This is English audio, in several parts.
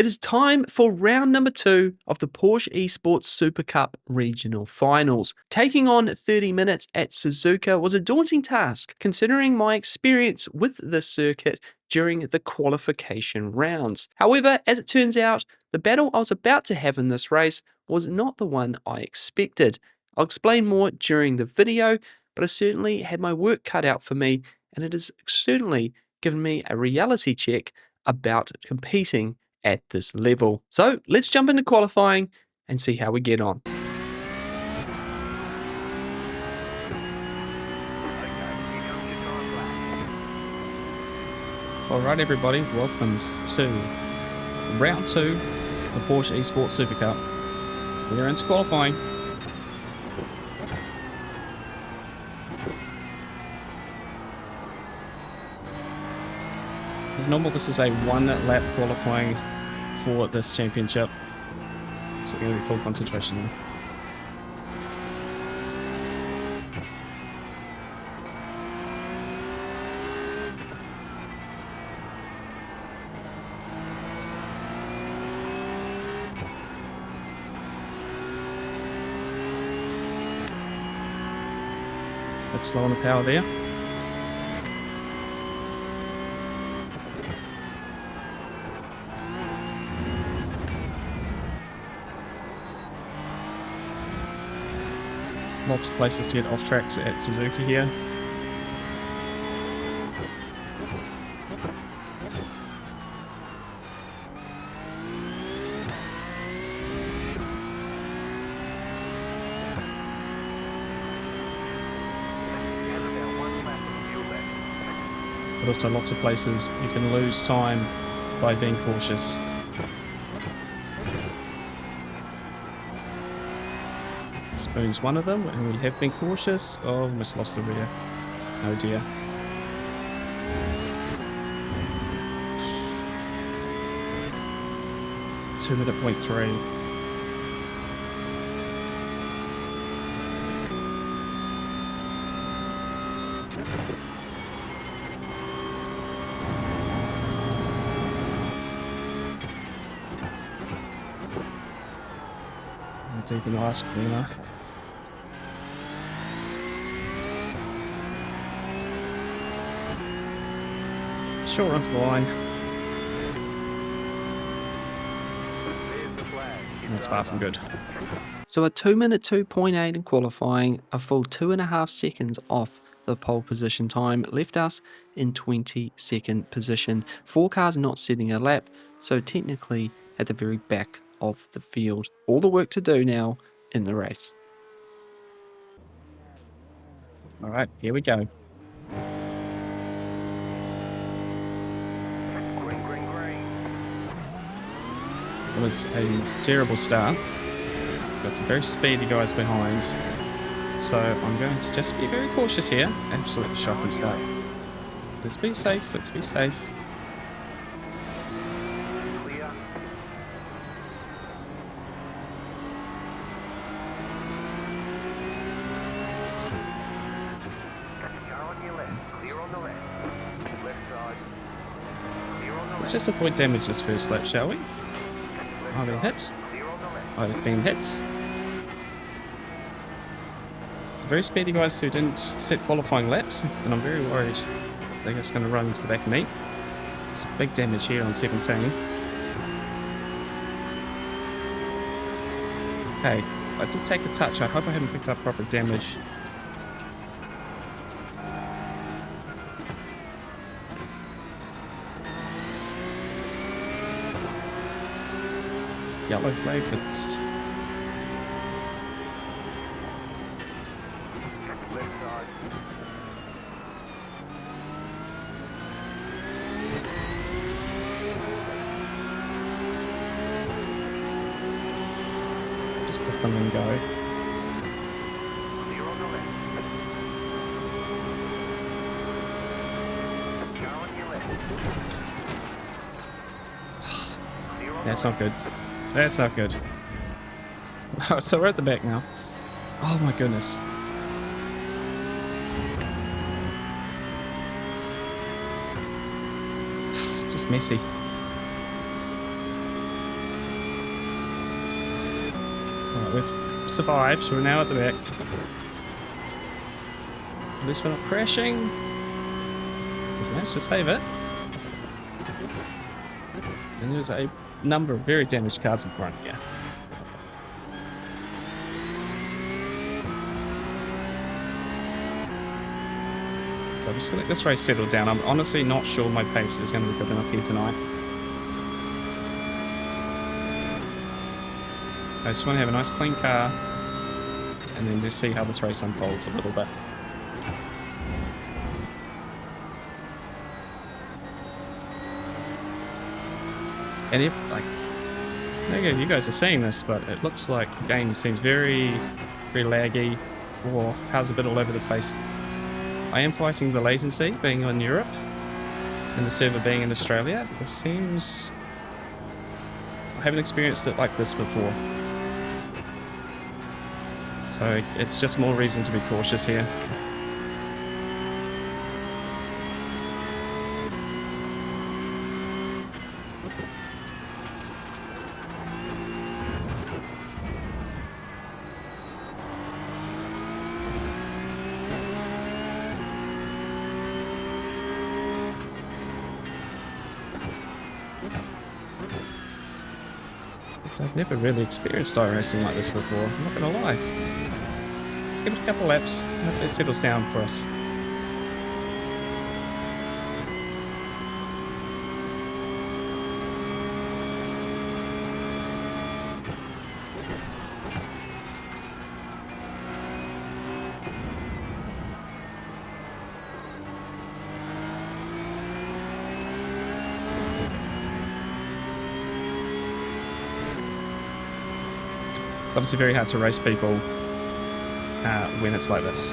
It is time for round number 2 of the Porsche Esports Super Cup regional finals. Taking on 30 minutes at Suzuka was a daunting task, considering my experience with this circuit during the qualification rounds. However, as it turns out, the battle I was about to have in this race was not the one I expected. I'll explain more during the video, but I certainly had my work cut out for me, and it has certainly given me a reality check about competing at this level. So let's jump into qualifying and see how we get on. Alright everybody, welcome to round 2 of the Porsche Esports Super Cup. We're into qualifying. As normal, this is a 1-lap qualifying for this championship, so we're going to be full concentration now. Bit slow on the power there. Lots of places to get off tracks at Suzuka here. But also lots of places you can lose time by being cautious. Spoon's one of them, and we have been cautious. Oh, almost lost the rear. Oh dear. .2 point 3. Deep in the last corner. Short runs the line. That's far from good. So a 2-minute 2.8 in qualifying, a full 2.5 seconds off the pole position time, left us in 22nd position. 4 cars not setting a lap, so technically at the very back of the field. All the work to do now in the race. All right, here we go. It was a terrible start. Got some very speedy guys behind. So I'm going to just be very cautious here. Absolutely shocking start. Let's be safe, let's be safe. Let's just avoid damage this first lap, shall we? Are they hit? I've been hit. It's very speedy guys who didn't set qualifying laps, and I'm very worried they're just going to run into the back of me. It's big damage here on 17. Okay, I did take a touch. I hope I haven't picked up proper damage. Yellow flag for this. Just let them go. That's not good. That's not good. So we're at the back now. Oh my goodness. It's just messy. Alright, we've survived, so we're now at the back. At least we're not crashing. Just managed to save it. And there's a number of very damaged cars in front here. So I'm just going to let this race settle down. I'm honestly not sure my pace is going to be good enough here tonight. I just want to have a nice clean car and then just see how this race unfolds a little bit. And if, like, you guys are seeing this, but it looks like the game seems very, very laggy, or cars a bit all over the place. I am fighting the latency being in Europe and the server being in Australia. It seems I haven't experienced it like this before. So it's just more reason to be cautious here. I've never really experienced iRacing like this before, I'm not gonna lie. Let's give it a couple laps, hopefully it settles down for us. It's obviously very hard to race people when it's like this.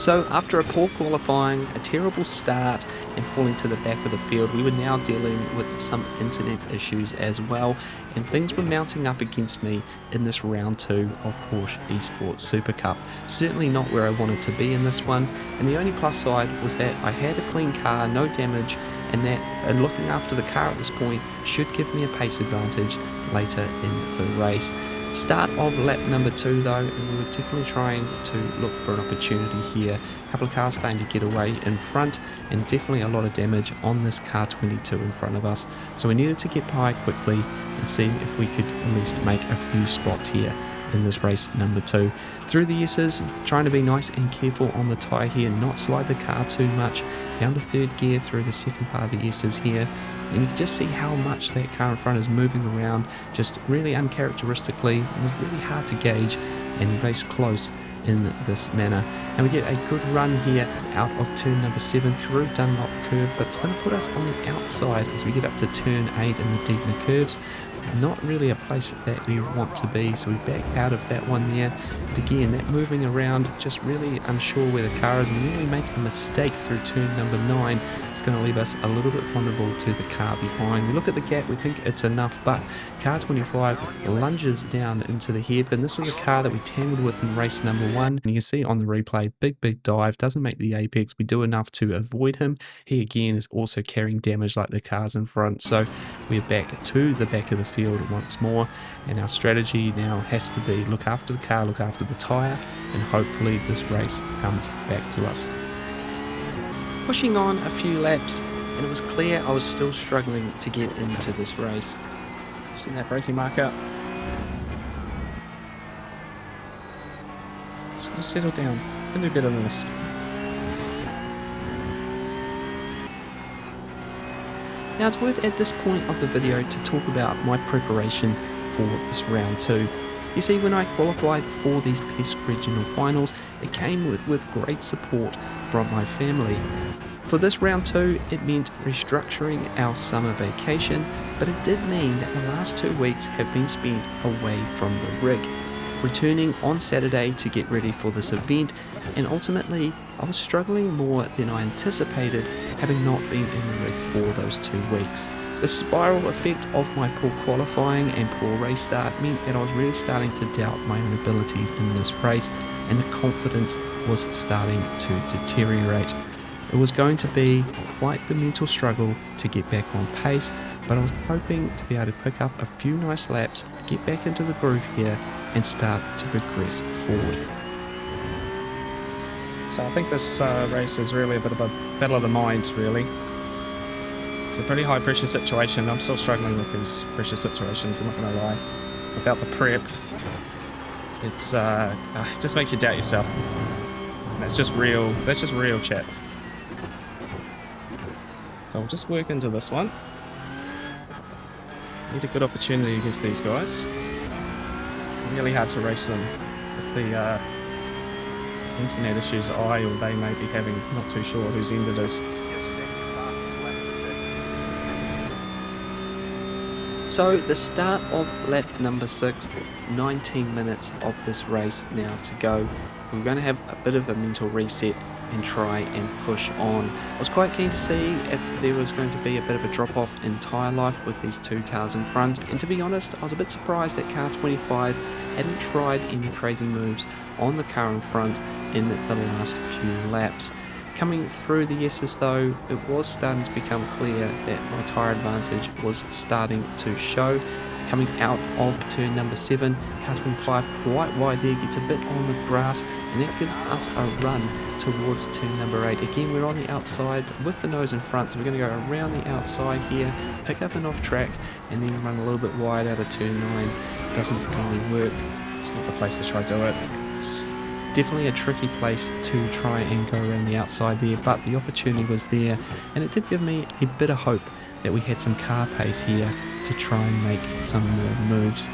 So after a poor qualifying, a terrible start and falling to the back of the field, we were now dealing with some internet issues as well, and things were mounting up against me in this round 2 of Porsche Esports Super Cup. Certainly not where I wanted to be in this one, and the only plus side was that I had a clean car, no damage, and looking after the car at this point should give me a pace advantage later in the race. Start of lap number 2 though, and we were definitely trying to look for an opportunity here. A couple of cars starting to get away in front, and definitely a lot of damage on this car 22 in front of us. So we needed to get by quickly and see if we could at least make a few spots here in this race number 2. Through the S's, trying to be nice and careful on the tyre here, not slide the car too much, down to 3rd gear through the second part of the S's here. And you can just see how much that car in front is moving around, just really uncharacteristically. It was really hard to gauge and race close in this manner. And we get a good run here out of turn number 7 through Dunlop curve, but it's going to put us on the outside as we get up to turn 8 in the deepener curves. Not really a place that we want to be, so we back out of that one there. But again, that moving around, just really unsure where the car is. When we make a mistake through turn number 9, it's going to leave us a little bit vulnerable to the car behind. We look at the gap, we think it's enough, but car 25 lunges down into the hairpin. This was a car that we tangled with in race number 1, and you can see on the replay, big dive, doesn't make the apex. We do enough to avoid him. He again is also carrying damage like the cars in front, so we're back to the back of the field once more, and our strategy now has to be look after the car, look after the tyre, and hopefully this race comes back to us. Pushing on a few laps, and it was clear I was still struggling to get into this race. Setting that braking mark up. Just gonna settle down. Gonna do better than this. Now it's worth at this point of the video to talk about my preparation for this round 2. You see, when I qualified for these PESC regional finals, it came with great support from my family. For this round 2, it meant restructuring our summer vacation, but it did mean that the last 2 weeks have been spent away from the rig. Returning on Saturday to get ready for this event, and ultimately I was struggling more than I anticipated, having not been in the rig for those 2 weeks. The spiral effect of my poor qualifying and poor race start meant that I was really starting to doubt my own abilities in this race, and the confidence was starting to deteriorate. It was going to be quite the mental struggle to get back on pace, but I was hoping to be able to pick up a few nice laps, get back into the groove here, and start to progress forward. So I think this race is really a bit of a battle of the minds, really. It's a pretty high pressure situation. I'm still struggling with these pressure situations, I'm not going to lie. Without the prep, it just makes you doubt yourself. And that's just real chat. So I'll just work into this one. Need a good opportunity against these guys. Really hard to race them with the internet issues I or they may be having. Not too sure whose end it is. So the start of lap number 6, 19 minutes of this race now to go. We're going to have a bit of a mental reset and try and push on. I was quite keen to see if there was going to be a bit of a drop off in tyre life with these two cars in front, and to be honest I was a bit surprised that car 25 hadn't tried any crazy moves on the car in front in the last few laps. Coming through the S's though, it was starting to become clear that my tyre advantage was starting to show. Coming out of turn number 7, car 25 quite wide there, gets a bit on the grass, and that gives us a run towards turn number 8. Again, we're on the outside with the nose in front, so we're going to go around the outside here, pick up an off track, and then run a little bit wide out of turn 9. Doesn't really work. It's not the place to try to do it. Definitely a tricky place to try and go around the outside there, but the opportunity was there, and it did give me a bit of hope that we had some car pace here to try and make some more moves.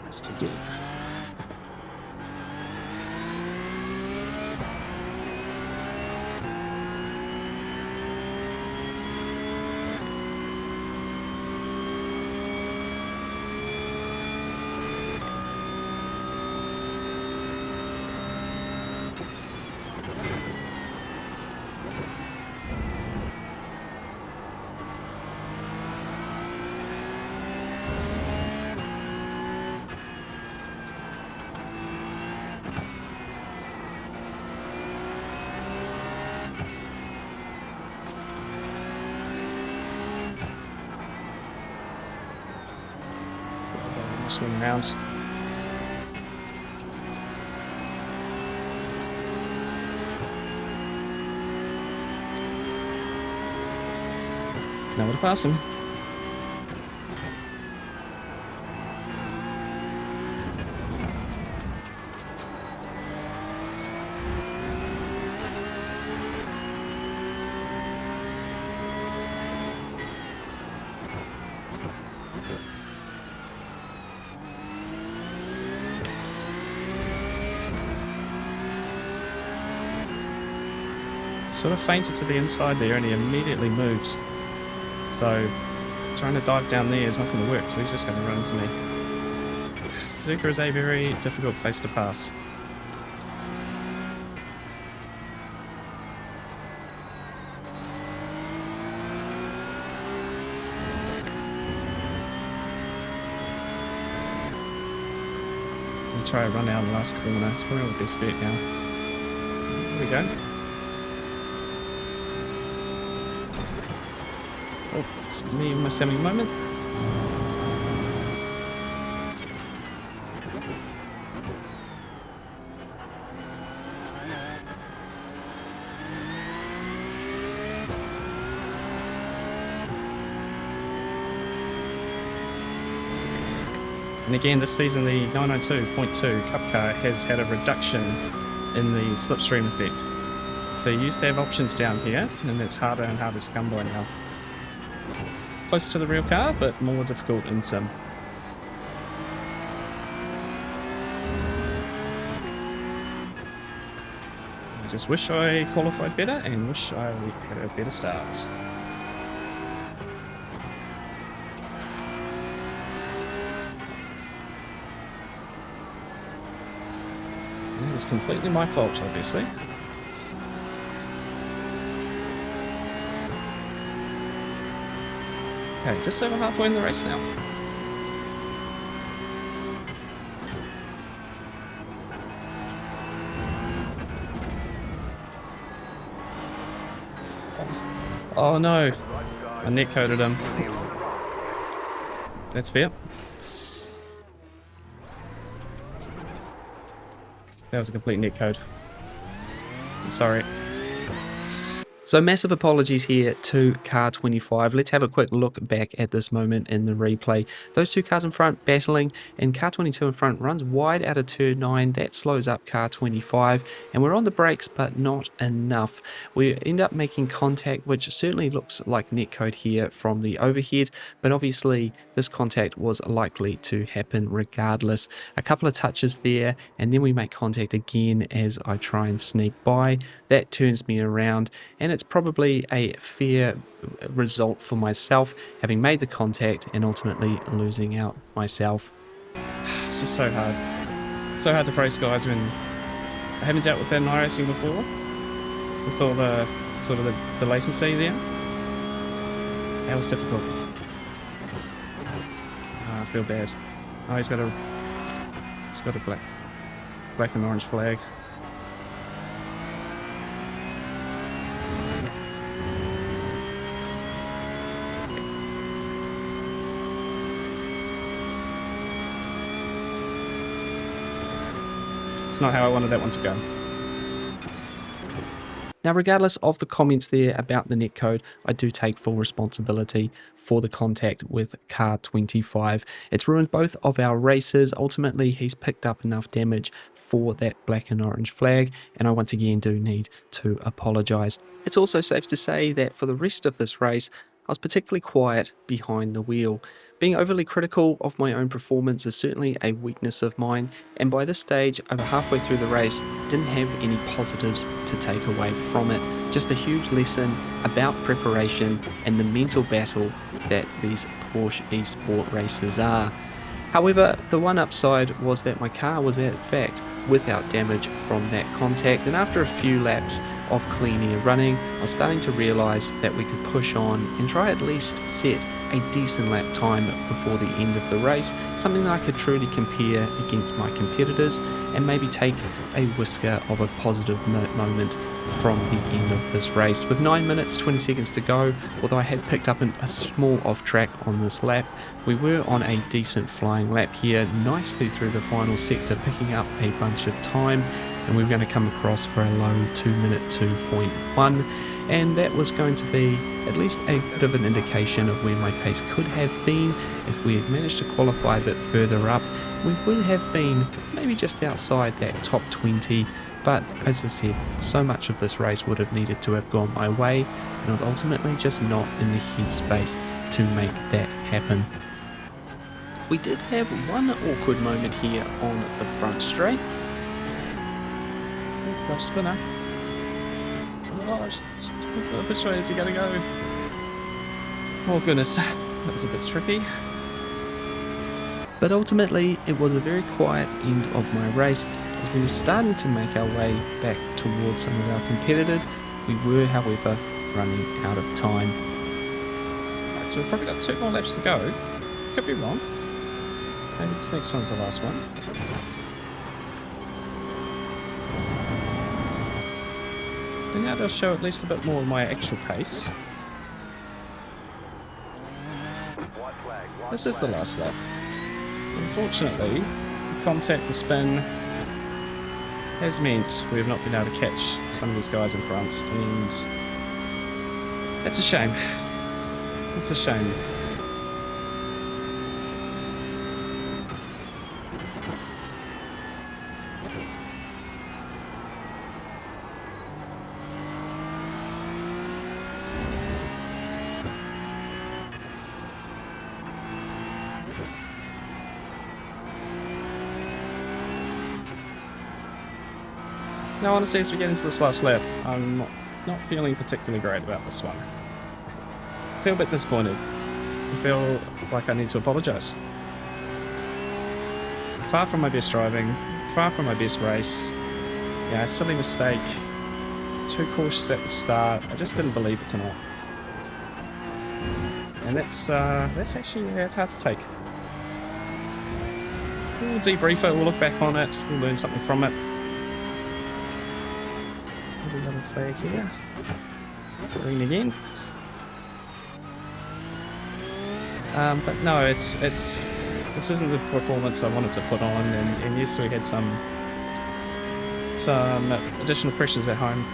It's too deep. Swing around. Now to pass him. Sort of fainted to the inside there and he immediately moved. So trying to dive down there is not going to work, so he's just going to run into me. Suzuka is a very difficult place to pass. I'll try to run out in the last corner. It's probably the best bet now. Here we go. Oh, it's me almost having a moment. And again, this season the 902.2 Cup car has had a reduction in the slipstream effect. So you used to have options down here, and it's harder and harder to come by now. Close to the real car, but more difficult in sim. I just wish I qualified better and wish I had a better start. It was completely my fault, obviously. Okay, just over halfway in the race now. Oh no, I netcoded him. That's fair. That was a complete netcode. I'm sorry. So massive apologies here to car 25. Let's have a quick look back at this moment in the replay. Those two cars in front battling, and car 22 in front runs wide out of turn 9. That slows up car 25, and we're on the brakes but not enough. We end up making contact, which certainly looks like netcode here from the overhead, but obviously this contact was likely to happen regardless. A couple of touches there, and then we make contact again as I try and sneak by. That turns me around, and it's probably a fair result for myself, having made the contact and ultimately losing out myself. It's just so hard. So hard to race, guys, when I haven't dealt with that in iRacing before. With all the sort of the latency there. That was difficult. Oh, I feel bad. Oh, he's got a black and orange flag. It's not how I wanted that one to go. Now, regardless of the comments there about the netcode, I do take full responsibility for the contact with car 25. It's ruined both of our races. Ultimately, he's picked up enough damage for that black and orange flag, and I once again do need to apologise. It's also safe to say that for the rest of this race, I was particularly quiet behind the wheel. Being overly critical of my own performance is certainly a weakness of mine, and by this stage, over halfway through the race, didn't have any positives to take away from it. Just a huge lesson about preparation and the mental battle that these Porsche Esports races are. However, the one upside was that my car was in fact without damage from that contact, and after a few laps of clean air running, I was starting to realise that we could push on and try at least set a decent lap time before the end of the race, something that I could truly compare against my competitors and maybe take a whisker of a positive moment from the end of this race. With 9 minutes 20 seconds to go, although I had picked up a small off track on this lap, we were on a decent flying lap here, nicely through the final sector, picking up a bunch of time, and we were going to come across for a low 2-minute 2.1, and that was going to be at least a bit of an indication of where my pace could have been. If we had managed to qualify a bit further up, we would have been maybe just outside that top 20, but as I said, so much of this race would have needed to have gone my way, and I'm ultimately just not in the headspace to make that happen. We did have one awkward moment here on the front straight. Got spinner. Oh, which way is he going to go? Oh goodness, that was a bit tricky. But ultimately, it was a very quiet end of my race. As we were starting to make our way back towards some of our competitors, we were, however, running out of time. Right, so we've probably got 2 more laps to go. Could be wrong. Maybe this next one's the last one. Then now they'll show at least a bit more of my actual pace. This is the last lap. Unfortunately, the contact, the spin, has meant we have not been able to catch some of these guys in front, and that's a shame. It's a shame. Now, honestly, as we get into this last lap, I'm not feeling particularly great about this one. I feel a bit disappointed. I feel like I need to apologise. Far from my best driving, far from my best race. Yeah, silly mistake. Too cautious at the start. I just didn't believe it tonight. And that's actually, yeah, it's hard to take. We'll debrief it, we'll look back on it, we'll learn something from it. Another flag here. Green again. But no, this isn't the performance I wanted to put on, and yes, we had some additional pressures at home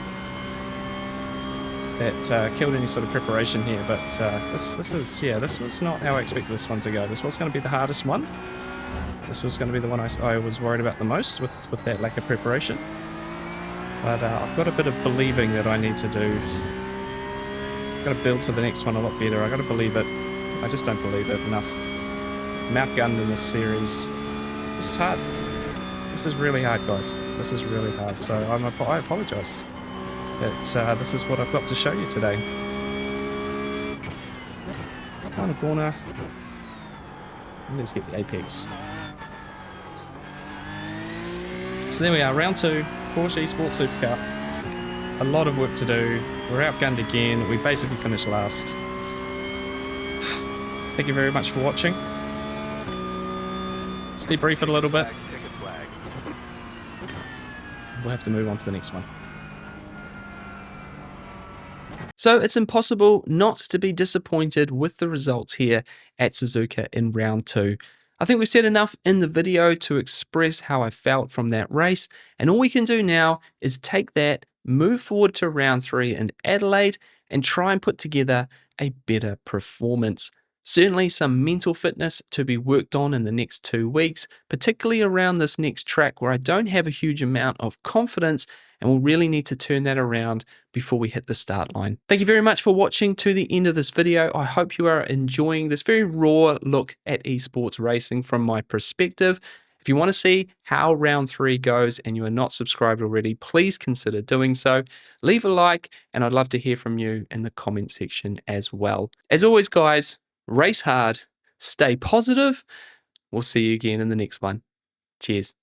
that killed any sort of preparation here. But this was not how I expected this one to go. This was going to be the hardest one. This was going to be the one I was worried about the most with that lack of preparation. But I've got a bit of believing that I need to do. I've got to build to the next one a lot better. I've got to believe it. I just don't believe it enough. I'm outgunned in this series. This is hard. This is really hard, guys. This is really hard. So I apologise. But this is what I've got to show you today. Final corner. Let's get the apex. So there we are, round 2, Porsche Esports Super Cup. A lot of work to do. We're outgunned again. We basically finished last. Thank you very much for watching. Let's debrief it a little bit. We'll have to move on to the next one. So it's impossible not to be disappointed with the results here at Suzuka in round 2. I think we've said enough in the video to express how I felt from that race, and all we can do now is take that, move forward to round 3 in Adelaide, and try and put together a better performance. Certainly some mental fitness to be worked on in the next 2 weeks, particularly around this next track where I don't have a huge amount of confidence, and we'll really need to turn that around before we hit the start line. Thank you very much for watching to the end of this video. I hope you are enjoying this very raw look at esports racing from my perspective. If you want to see how round 3 goes and you are not subscribed already, please consider doing so. Leave a like, and I'd love to hear from you in the comment section as well. As always, guys, race hard, stay positive. We'll see you again in the next one. Cheers.